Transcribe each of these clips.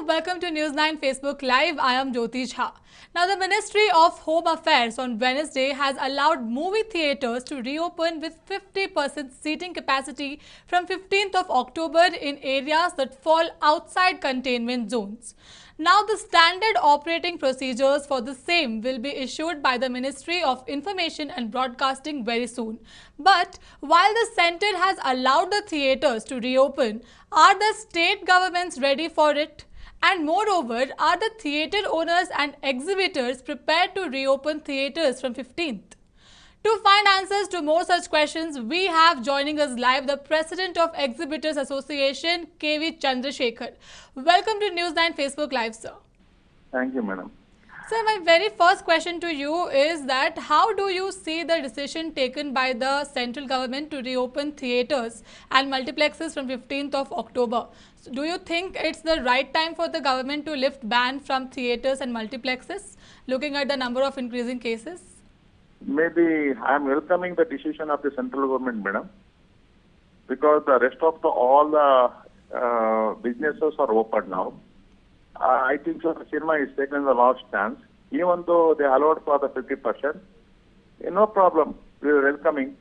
welcome to News 9 Facebook Live. I am Jyoti Jha. Now, the Ministry of Home Affairs on Wednesday has allowed movie theatres to reopen with 50% seating capacity from 15th of October in areas that fall outside containment zones. Now, the standard operating procedures for the same will be issued by the Ministry of Information and Broadcasting very soon. But while the centre has allowed the theatres to reopen, are the state governments ready for it? And moreover, are the theatre owners and exhibitors prepared to reopen theatres from 15th? To find answers to more such questions, we have joining us live the President of Exhibitors Association, KV Chandrashekar. Welcome to News 9 Facebook Live, sir. Thank you, madam. Sir, my very first question to you is that how do you see the decision taken by the central government to reopen theatres and multiplexes from 15th of October? So do you think it's the right time for the government to lift ban from theatres and multiplexes, looking at the number of increasing cases? Maybe I am welcoming the decision of the central government, madam, because the rest of all the businesses are open now. I think so. The cinema is taking the last chance, even though they allowed for the 50%. No problem. We are welcoming.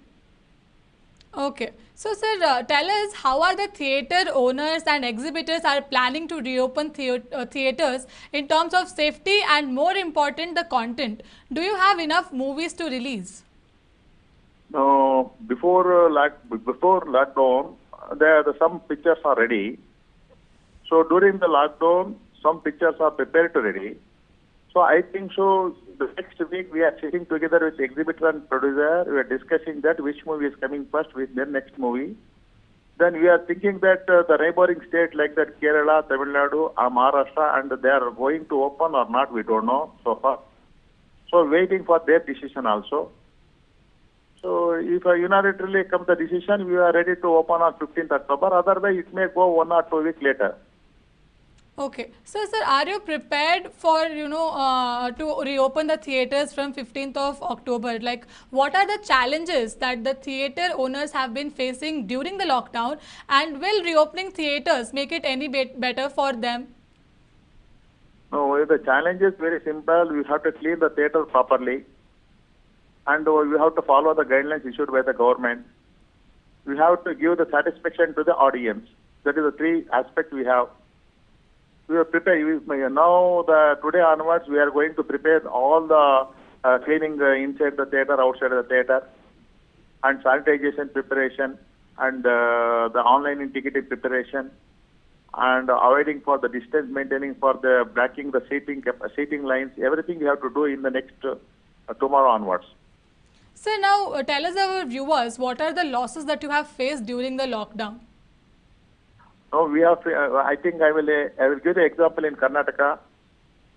Okay. So, sir, tell us how are the theatre owners and exhibitors are planning to reopen theatres in terms of safety and, more important, the content. Do you have enough movies to release? No, before lockdown, some pictures are ready. So during the lockdown, some pictures are prepared to ready. So I think so. The next week we are sitting together with exhibitor and producer. We are discussing that which movie is coming first with their next movie. Then we are thinking that the neighboring state like that Kerala, Tamil Nadu, Maharashtra, and they are going to open or not, we don't know so far. So waiting for their decision also. So if unilaterally come the decision, we are ready to open on 15th October. Otherwise, it may go 1 or 2 weeks later. Okay. So, sir, are you prepared for, to reopen the theatres from 15th of October? Like, what are the challenges that the theatre owners have been facing during the lockdown, and will reopening theatres make it any better for them? No, the challenge is very simple. We have to clean the theatre properly, and we have to follow the guidelines issued by the government. We have to give the satisfaction to the audience. That is the three aspects we have. We are prepared. Now, today onwards, we are going to prepare all the cleaning inside the theatre, outside the theatre, and sanitization preparation, and the online ticketing preparation, and avoiding for the distance maintaining for the blocking the seating lines. Everything we have to do in the next tomorrow onwards. So now tell us, our viewers, what are the losses that you have faced during the lockdown? No, we have. I think I will give the example in Karnataka.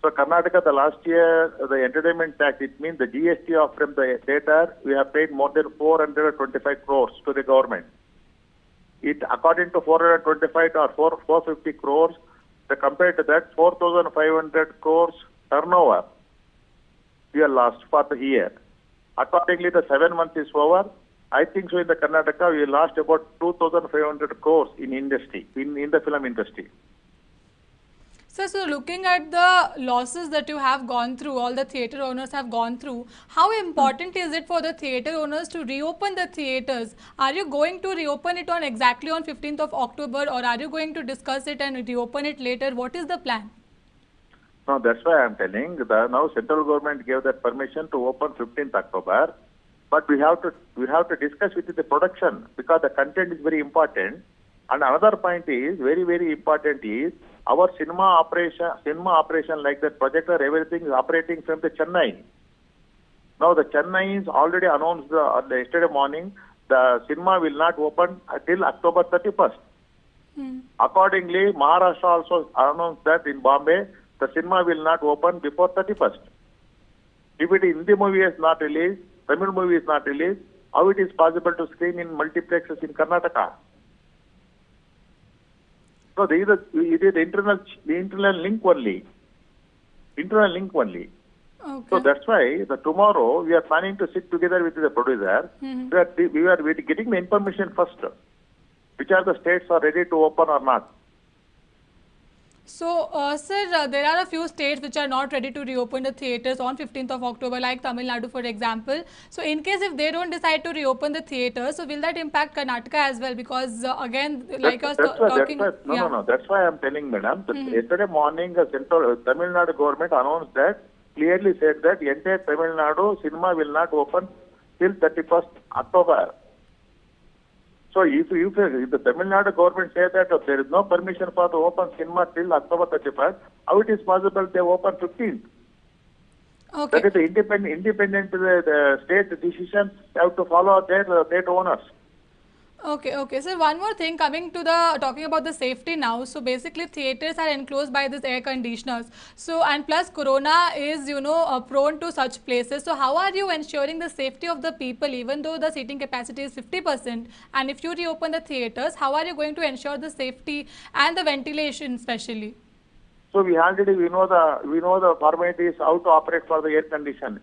So Karnataka, the last year, the entertainment tax, it means the GST from the theatre, we have paid more than 425 crores to the government. It according to 425 or 450 crores, compared to that 4,500 crores turnover, we are lost for the year. Accordingly, the 7 months is over. I think so in the Karnataka, we lost about 2,500 crores in industry, in the film industry. So looking at the losses that you have gone through, all the theatre owners have gone through, how important is it for the theatre owners to reopen the theatres? Are you going to reopen it on exactly on 15th of October, or are you going to discuss it and reopen it later? What is the plan? No, that's why I am telling. Now central government gave that permission to open 15th October. But we have to discuss with the production, because the content is very important. And another point is very, very important is our cinema operation like that projector, everything is operating from the Chennai. Now the Chennai is already announced yesterday morning the cinema will not open until October 31st. Accordingly, Maharashtra also announced that in Bombay the cinema will not open before 31st. If it Hindi movie is not released, Tamil movie is not released, how it is possible to screen in multiplexes in Karnataka? So it is the internal link only. Internal link only. Okay. So that's why tomorrow we are planning to sit together with the producer. We are getting the information first. Which are the states are ready to open or not? So, sir, there are a few states which are not ready to reopen the theatres on 15th of October, like Tamil Nadu, for example. So, in case if they don't decide to reopen the theatres, so will that impact Karnataka as well? Because again, like I was That's talking, why, no, no, yeah. no. That's why I'm telling, madam, that yesterday morning, the central Tamil Nadu government announced that, clearly said that entire Tamil Nadu cinema will not open till 31st October. So if the Tamil Nadu government say that there is no permission for the open cinema till October 31st, how it is possible they open 15th? Okay. That is the independent the state decision. They have to follow their state owners. Okay, okay. So one more thing, coming to the talking about the safety now. So basically, theaters are enclosed by this air conditioners. So and plus, Corona is prone to such places. So how are you ensuring the safety of the people, even though the seating capacity is 50%? And if you reopen the theaters, how are you going to ensure the safety and the ventilation, especially? So we know the formalities how to operate for the air condition,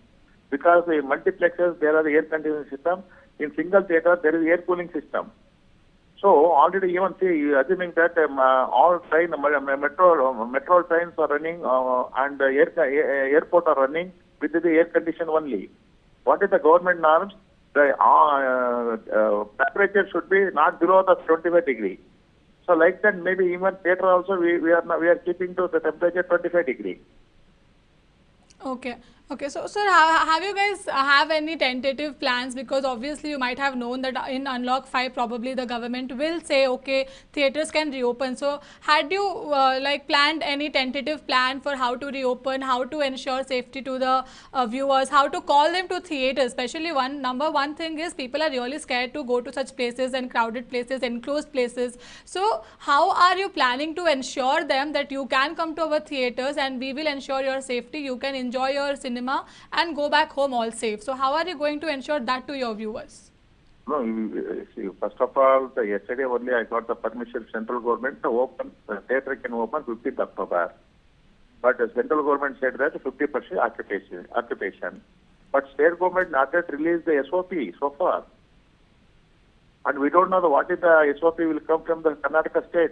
because in multiplexes there are the air conditioning system. In single theater there is air cooling system. So already even see, assuming that all metro trains are running and airport are running with the air condition only. What is the government norms? The temperature should be not below the 25 degree. So like that, maybe even theater also we are keeping to the temperature 25 degree. Okay. Okay, so sir, have you guys have any tentative plans? Because obviously you might have known that in Unlock 5 probably the government will say, okay, theatres can reopen. So had you like planned any tentative plan for how to reopen, how to ensure safety to the viewers, how to call them to theatres? Especially number one thing is people are really scared to go to such places and crowded places, enclosed places. So how are you planning to ensure them that you can come to our theatres and we will ensure your safety, you can enjoy your cinema and go back home all safe? So how are you going to ensure that to your viewers? No, see, first of all, yesterday only I got the permission central government to open, the theatre can open 15th October. But the central government said that 50% occupation. But state government not yet released the SOP so far. And we don't know what is the SOP will come from the Karnataka state.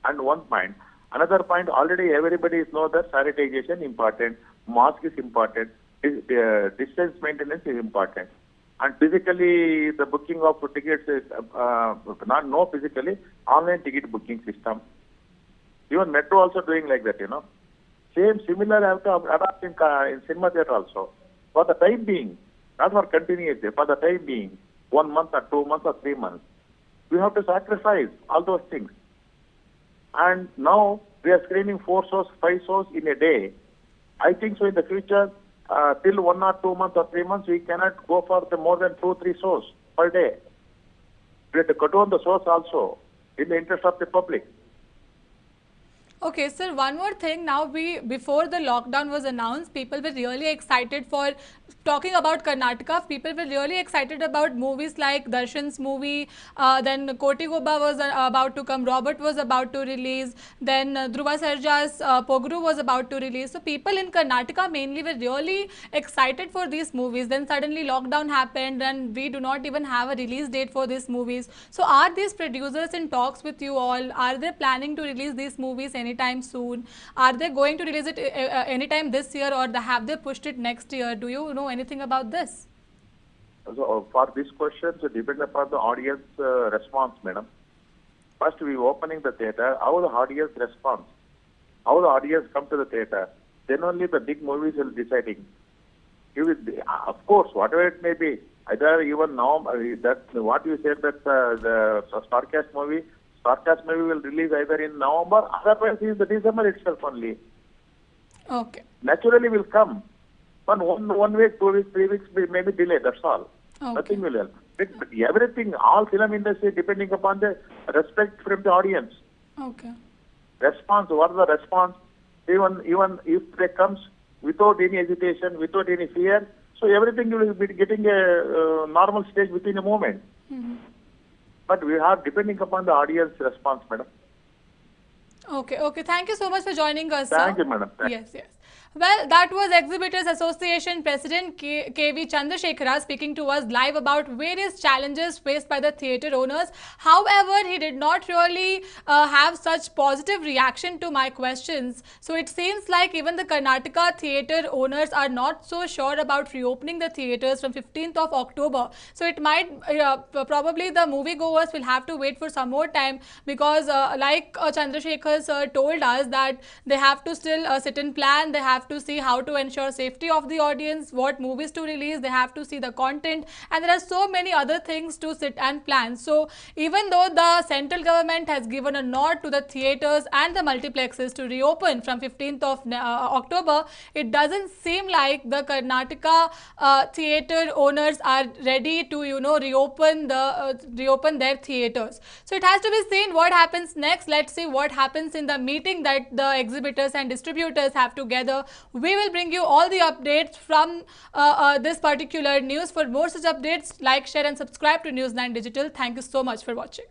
And one point. Another point, already everybody knows that sanitization important, mask is important, distance maintenance is important. And physically, the booking of tickets is not physically, online ticket booking system. Even Metro also doing like that, Similar have to adopt in cinema theatre also. For the time being, not for continuously, for the time being, 1 month or 2 months or 3 months, we have to sacrifice all those things. And now we are screening 4 shows, 5 shows in a day. I think so in the future, till 1 or 2 months or 3 months, we cannot go for the more than 2-3 shows per day. We have to cut down the shows also in the interest of the public. Okay, sir, one more thing. Now, before the lockdown was announced, people were really excited for talking about Karnataka. People were really excited about movies like Darshan's movie. Then Koti Goba was about to come. Robert was about to release. Then Dhruva Sarja's Pogru was about to release. So people in Karnataka mainly were really excited for these movies. Then suddenly lockdown happened and we do not even have a release date for these movies. So are these producers in talks with you all? Are they planning to release these movies anytime soon? Are they going to release it anytime this year, or have they pushed it next year? Do you know anything about this? So for this question, it depends upon the audience response, madam. First, we opening the theatre, how the audience responds, how the audience come to the theatre. Then only the big movies will deciding. Of course, whatever it may be, either even now, that what you said that the Starcast movie will release either in November, otherwise in the December itself only. Okay. Naturally will come. But 1 week, 2 weeks, 3 weeks may be delayed, that's all. Okay. Nothing will help. But everything, all film industry depending upon the respect from the audience. Okay. Response, what is the response? Even if they comes without any hesitation, without any fear, so everything will be getting a normal stage within a moment. Mm-hmm. But we are depending upon the audience response, madam. Okay, okay. Thank you so much for joining us, sir. Thank you, madam. Yes, yes. Well, that was Exhibitors Association President KV Chandrashekar speaking to us live about various challenges faced by the theatre owners. However, he did not really have such positive reaction to my questions. So it seems like even the Karnataka theatre owners are not so sure about reopening the theatres from 15th of October. So it might probably the moviegoers will have to wait for some more time, because like Chandrasekhar sir told us that they have to still sit in plan. They have to see how to ensure safety of the audience, what movies to release, they have to see the content, and there are so many other things to sit and plan. So even though the central government has given a nod to the theatres and the multiplexes to reopen from 15th of October, it doesn't seem like the Karnataka theatre owners are ready to reopen their theatres. So it has to be seen what happens next. Let's see what happens in the meeting that the exhibitors and distributors have together. We will bring you all the updates from this particular news. For more such updates, like, share and subscribe to News 9 Digital. Thank you so much for watching.